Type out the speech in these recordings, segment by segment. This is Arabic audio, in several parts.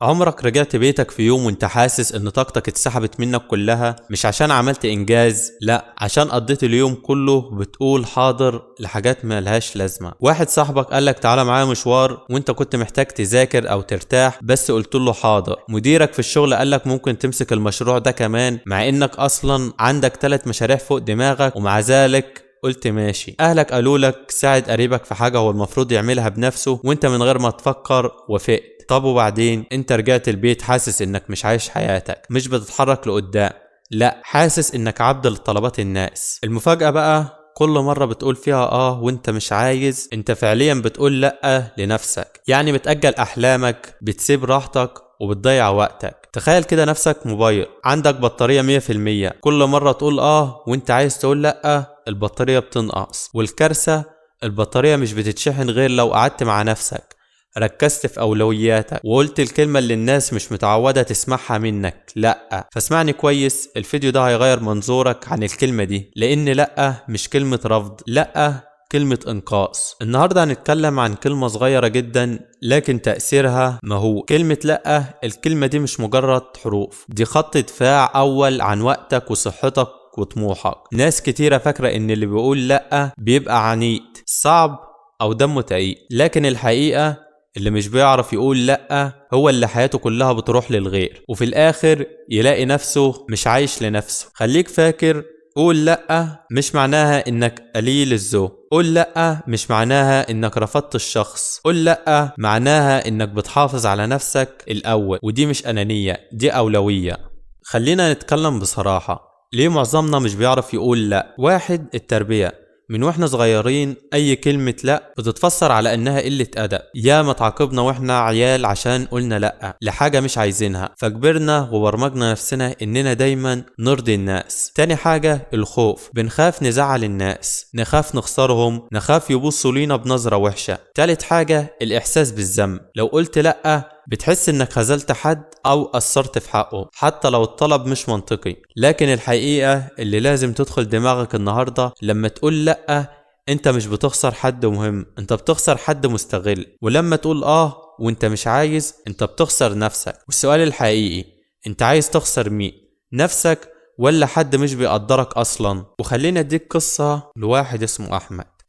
عمرك رجعت بيتك في يوم وانت حاسس ان طاقتك اتسحبت منك كلها؟ مش عشان عملت انجاز، لا، عشان قضيت اليوم كله بتقول حاضر لحاجات ملهاش لازمة. واحد صاحبك قالك تعالى معايا مشوار وانت كنت محتاج تذاكر او ترتاح بس قلت له حاضر. مديرك في الشغل قالك ممكن تمسك المشروع ده كمان مع انك اصلا عندك 3 مشاريع فوق دماغك ومع ذلك قلت ماشي. اهلك قالوا لك ساعد قريبك في حاجة هو المفروض يعملها بنفسه وانت من غير ما تفكر وافقت. طب وبعدين انت رجعت البيت حاسس انك مش عايش حياتك، مش بتتحرك لقدام، لا، حاسس انك عبد لطلبات الناس. المفاجأة بقى كل مرة بتقول فيها وانت مش عايز، انت فعليا بتقول لأ لنفسك. يعني بتأجل احلامك، بتسيب راحتك وبتضيع وقتك. تخيل كده نفسك موبايل عندك بطارية 100%، كل مرة تقول وانت عايز تقول لأ البطارية بتنقص. والكارثة البطارية مش بتتشحن غير لو قعدت مع نفسك، ركزت في أولوياتك وقلت الكلمة اللي الناس مش متعودة تسمعها منك، لأ. فاسمعني كويس، الفيديو ده هيغير منظورك عن الكلمة دي، لأن لأ مش كلمة رفض، لأ كلمة إنقاص. النهاردة هنتكلم عن كلمة صغيرة جدا لكن تأثيرها مهول. كلمة لأ، الكلمة دي مش مجرد حروف، دي خط دفاع أول عن وقتك وصحتك وطموحك. ناس كتيرة فاكرة إن اللي بيقول لأ بيبقى عنيد، صعب أو دمه تقيل، لكن الحقيقة اللي مش بيعرف يقول لأ هو اللي حياته كلها بتروح للغير وفي الآخر يلاقي نفسه مش عايش لنفسه. خليك فاكر، قول لأ مش معناها إنك قليل الذوق، قول لأ مش معناها إنك رفضت الشخص، قول لأ معناها إنك بتحافظ على نفسك الأول، ودي مش أنانية، دي أولوية. خلينا نتكلم بصراحة، ليه معظمنا مش بيعرف يقول لأ؟ واحد، التربية. من واحنا صغيرين اي كلمة لا بتتفسر على انها قلة ادب. يا ما تعاقبنا واحنا عيال عشان قلنا لا لحاجة مش عايزينها، فكبرنا وبرمجنا نفسنا اننا دايما نرضي الناس. تاني حاجة، الخوف. بنخاف نزعل الناس، نخاف نخسرهم، نخاف يبصوا لينا بنظرة وحشة. تالت حاجة، الاحساس بالذنب. لو قلت لا بتحس انك خذلت حد او قصرت في حقه حتى لو الطلب مش منطقي. لكن الحقيقة اللي لازم تدخل دماغك النهاردة، لما تقول لأ انت مش بتخسر حد مهم، انت بتخسر حد مستغل. ولما تقول وانت مش عايز، انت بتخسر نفسك. والسؤال الحقيقي، انت عايز تخسر مين؟ نفسك ولا حد مش بيقدرك اصلا؟ وخلينا اديك قصة لواحد اسمه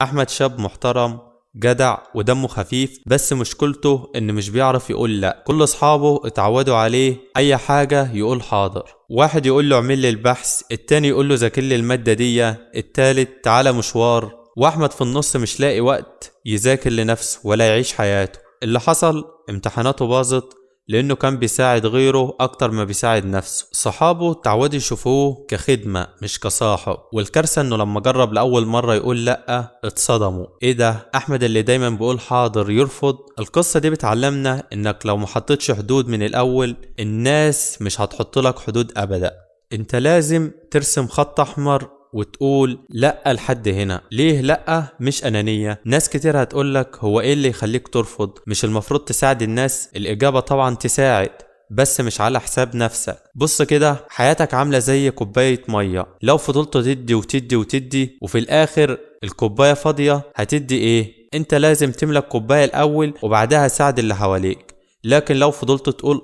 احمد شاب محترم جدع ودمه خفيف، بس مشكلته ان مش بيعرف يقول لا. كل اصحابه اتعودوا عليه اي حاجة يقول حاضر. واحد يقول له اعمل لي البحث، التاني يقول له ذاكر لي المادة دي، التالت تعالى مشوار. واحمد في النص مش لاقي وقت يذاكر لنفسه ولا يعيش حياته. اللي حصل، امتحاناته باظت لانه كان بيساعد غيره اكتر ما بيساعد نفسه. صحابه تعودوا يشوفوه كخدمة مش كصاحب، والكارثة انه لما جرب لاول مرة يقول لا اتصدموا. ايه ده، احمد اللي دايما بيقول حاضر يرفض؟ القصة دي بتعلمنا انك لو محطتش حدود من الاول، الناس مش هتحط لك حدود ابدا. انت لازم ترسم خط احمر وتقول لأ لحد هنا. ليه لأ؟ مش أنانية. ناس كتير هتقولك هو ايه اللي يخليك ترفض؟ مش المفروض تساعد الناس؟ الإجابة طبعا تساعد، بس مش على حساب نفسك. بص كده، حياتك عاملة زي كوباية مية، لو فضلت تدي وتدي وتدي وفي الآخر الكوباية فاضية هتدي ايه؟ انت لازم تملك كوباية الأول وبعدها ساعد اللي حواليك. لكن لو فضلت تقول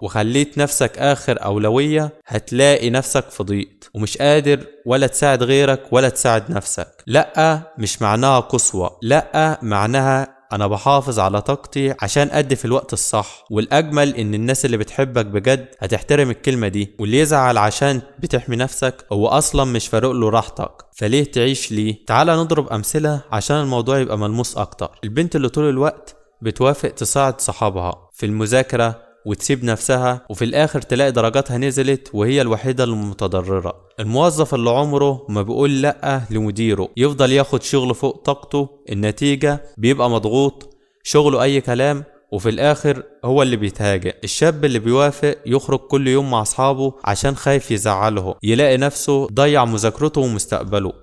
وخليت نفسك آخر أولوية، هتلاقي نفسك فضيت ومش قادر ولا تساعد غيرك ولا تساعد نفسك. لأ مش معناها قسوة، لأ معناها أنا بحافظ على طاقتي عشان أدي في الوقت الصح. والأجمل إن الناس اللي بتحبك بجد هتحترم الكلمة دي، واللي يزعل عشان بتحمي نفسك هو أصلا مش فارق له راحتك، فليه تعيش ليه؟ تعال نضرب أمثلة عشان الموضوع يبقى ملموس أكتر. البنت اللي طول الوقت بتوافق تساعد صحابها في المذاكرة وتسيب نفسها وفي الآخر تلاقي درجاتها نزلت وهي الوحيدة المتضررة. الموظف اللي عمره ما بيقول لأ لمديره، يفضل ياخد شغل فوق طاقته، النتيجة بيبقى مضغوط، شغله أي كلام وفي الآخر هو اللي بيتهاجم. الشاب اللي بيوافق يخرج كل يوم مع أصحابه عشان خايف يزعله، يلاقي نفسه ضيع مذاكرته ومستقبله.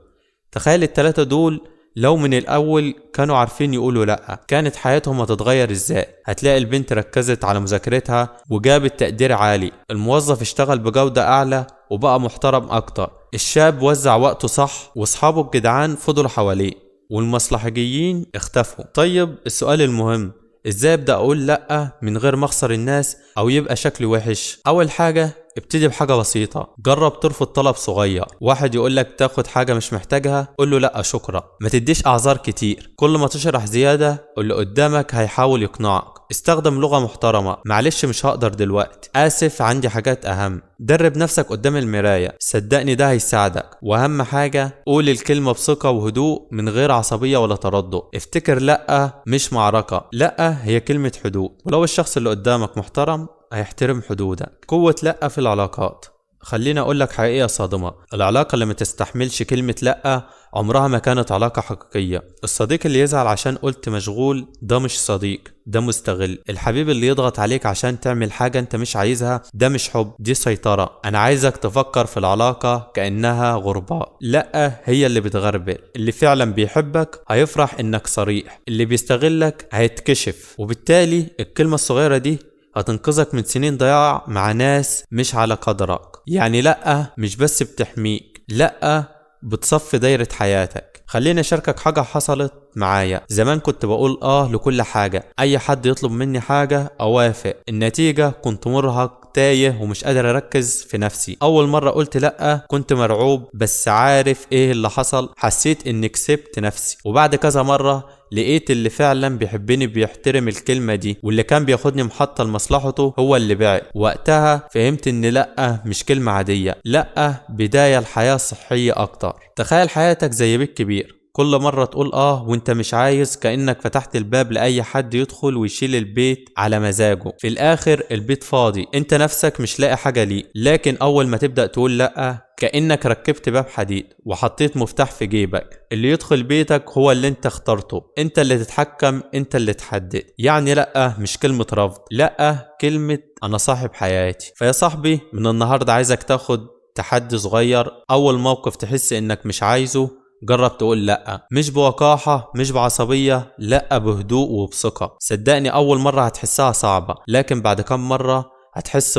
تخيل ال3 دول لو من الأول كانوا عارفين يقولوا لأ، كانت حياتهم هتتغير ازاي؟ هتلاقي البنت ركزت على مذاكرتها وجابت تقدير عالي، الموظف اشتغل بجودة أعلى وبقى محترم أكتر، الشاب وزع وقته صح واصحابه الجدعان فضلوا حواليه، والمصلحجيين اختفوا. طيب السؤال المهم، ازاي ابدأ اقول لأ من غير ما اخسر الناس او يبقى شكلي وحش؟ اول حاجة ابتدي بحاجة بسيطة، جرب ترفض طلب صغير. واحد يقولك تاخد حاجة مش محتاجها، قول له لا شكرا. ما تديش اعذار كتير، كل ما تشرح زيادة اللي قدامك هيحاول يقنعك. استخدم لغة محترمة، معلش مش هقدر دلوقتي، اسف عندي حاجات اهم. درب نفسك قدام المراية، صدقني ده هيساعدك. واهم حاجة قول الكلمة بثقة وهدوء من غير عصبية ولا تردد. افتكر لا مش معركة، لا هي كلمة حدود، ولو الشخص اللي قدامك محترم هيحترم حدودك. قوة لا في العلاقات. خليني اقولك حقيقة صادمة، العلاقة اللي ما تستحملش كلمة لا عمرها ما كانت علاقة حقيقية. الصديق اللي يزعل عشان قلت مشغول ده مش صديق، ده مستغل. الحبيب اللي يضغط عليك عشان تعمل حاجة انت مش عايزها ده مش حب، دي سيطرة. انا عايزك تفكر في العلاقة كأنها غرباء، لا هي اللي بتغربل. اللي فعلا بيحبك هيفرح انك صريح، اللي بيستغلك هيتكشف. وبالتالي الكلمة الصغيرة دي هتنقذك من سنين ضياع مع ناس مش على قدرك. يعني لأ مش بس بتحميك، لأ بتصفي دايرة حياتك. خليني اشاركك حاجة حصلت معايا. زمان كنت بقول لكل حاجة، اي حد يطلب مني حاجة اوافق. النتيجة كنت مرهق تايه ومش قادر اركز في نفسي. اول مرة قلت لأ كنت مرعوب، بس عارف ايه اللي حصل؟ حسيت اني كسبت نفسي. وبعد كذا مرة لقيت اللي فعلا بيحبني بيحترم الكلمة دي، واللي كان بياخدني محطة لمصلحته هو اللي بعد. وقتها فهمت ان لأ مش كلمة عادية، لأ بداية الحياة صحية اكتر. تخيل حياتك زي بيت كبير، كل مرة تقول وانت مش عايز، كأنك فتحت الباب لأي حد يدخل ويشيل البيت على مزاجه. في الآخر البيت فاضي، انت نفسك مش لاقي حاجة ليه. لكن أول ما تبدأ تقول لأ كأنك ركبت باب حديد وحطيت مفتاح في جيبك. اللي يدخل بيتك هو اللي انت اخترته، انت اللي تتحكم، انت اللي تحدد. يعني لأ مش كلمة رفض، لأ كلمة أنا صاحب حياتي. فيا صاحبي من النهاردة عايزك تاخد تحدي صغير. أول موقف تحس انك مش عايزه جرب تقول لأ، مش بوقاحة مش بعصبية، لأ بهدوء وبثقة. صدقني أول مرة هتحسها صعبة، لكن بعد كم مرة هتحس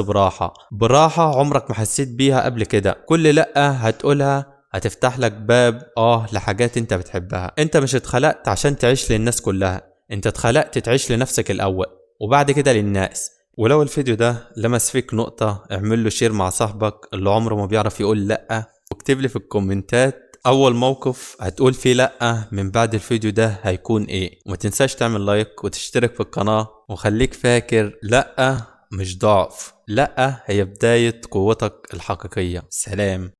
براحة عمرك ما حسيت بيها قبل كده. كل لأ هتقولها هتفتح لك باب لحاجات انت بتحبها. انت مش اتخلقت عشان تعيش للناس كلها، انت اتخلقت تعيش لنفسك الأول وبعد كده للناس. ولو الفيديو ده لمس فيك نقطة اعمل له شير مع صاحبك اللي عمره ما بيعرف يقول لأ، واكتب لي في الكومنتات اول موقف هتقول فيه لأ من بعد الفيديو ده هيكون ايه. وما تنساش تعمل لايك وتشترك في القناة، وخليك فاكر لأ مش ضعف، لأ هي بداية قوتك الحقيقية. سلام.